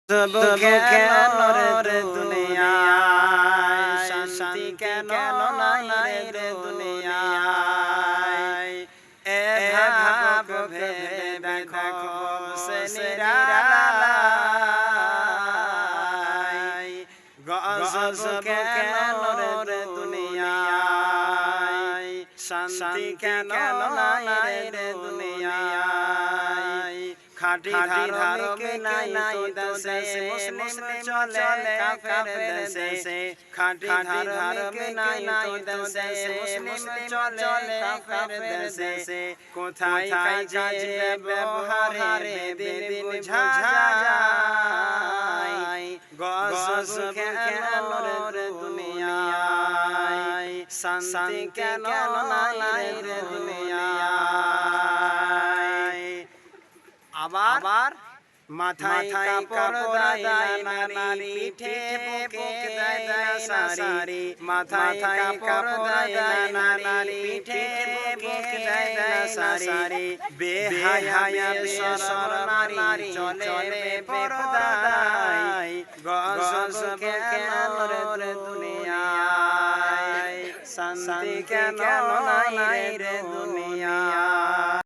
তবু কেন রে দুনিয়ায় শান্তি কেন নাই রে দুনিয়ায় এ ভাব ভেবে দেখো সে নিরালাই গজব কেন রে দুনিয়ায় শান্তি কেন নাই রে দুনিয়ায় খাঁটি ধার্মিক নাই তো দেশে মুসলিম চলে কাফের দেশে খাঁটি ধার্মিক নাই তো দেশে মুসলিম চলে কাফের দেশে কোথায় কাজ ব্যবহারে দিন বুঝা যায় গজব কেন রে দুনিয়ায় শান্তি কেন নাই রে দুনিয়ায় আবার মাথায় কাপড় দেয় না নারী পিঠে বুক দেয় না সারি মাথায় কাপড় দেয় না নারী পিঠে বুক দেয় না সারি বেহায়া বেশরম নারী চলে পরদায় গজব কেন রে দুনিয়ায় শান্তি কেন নাই রে দুনিয়ায়।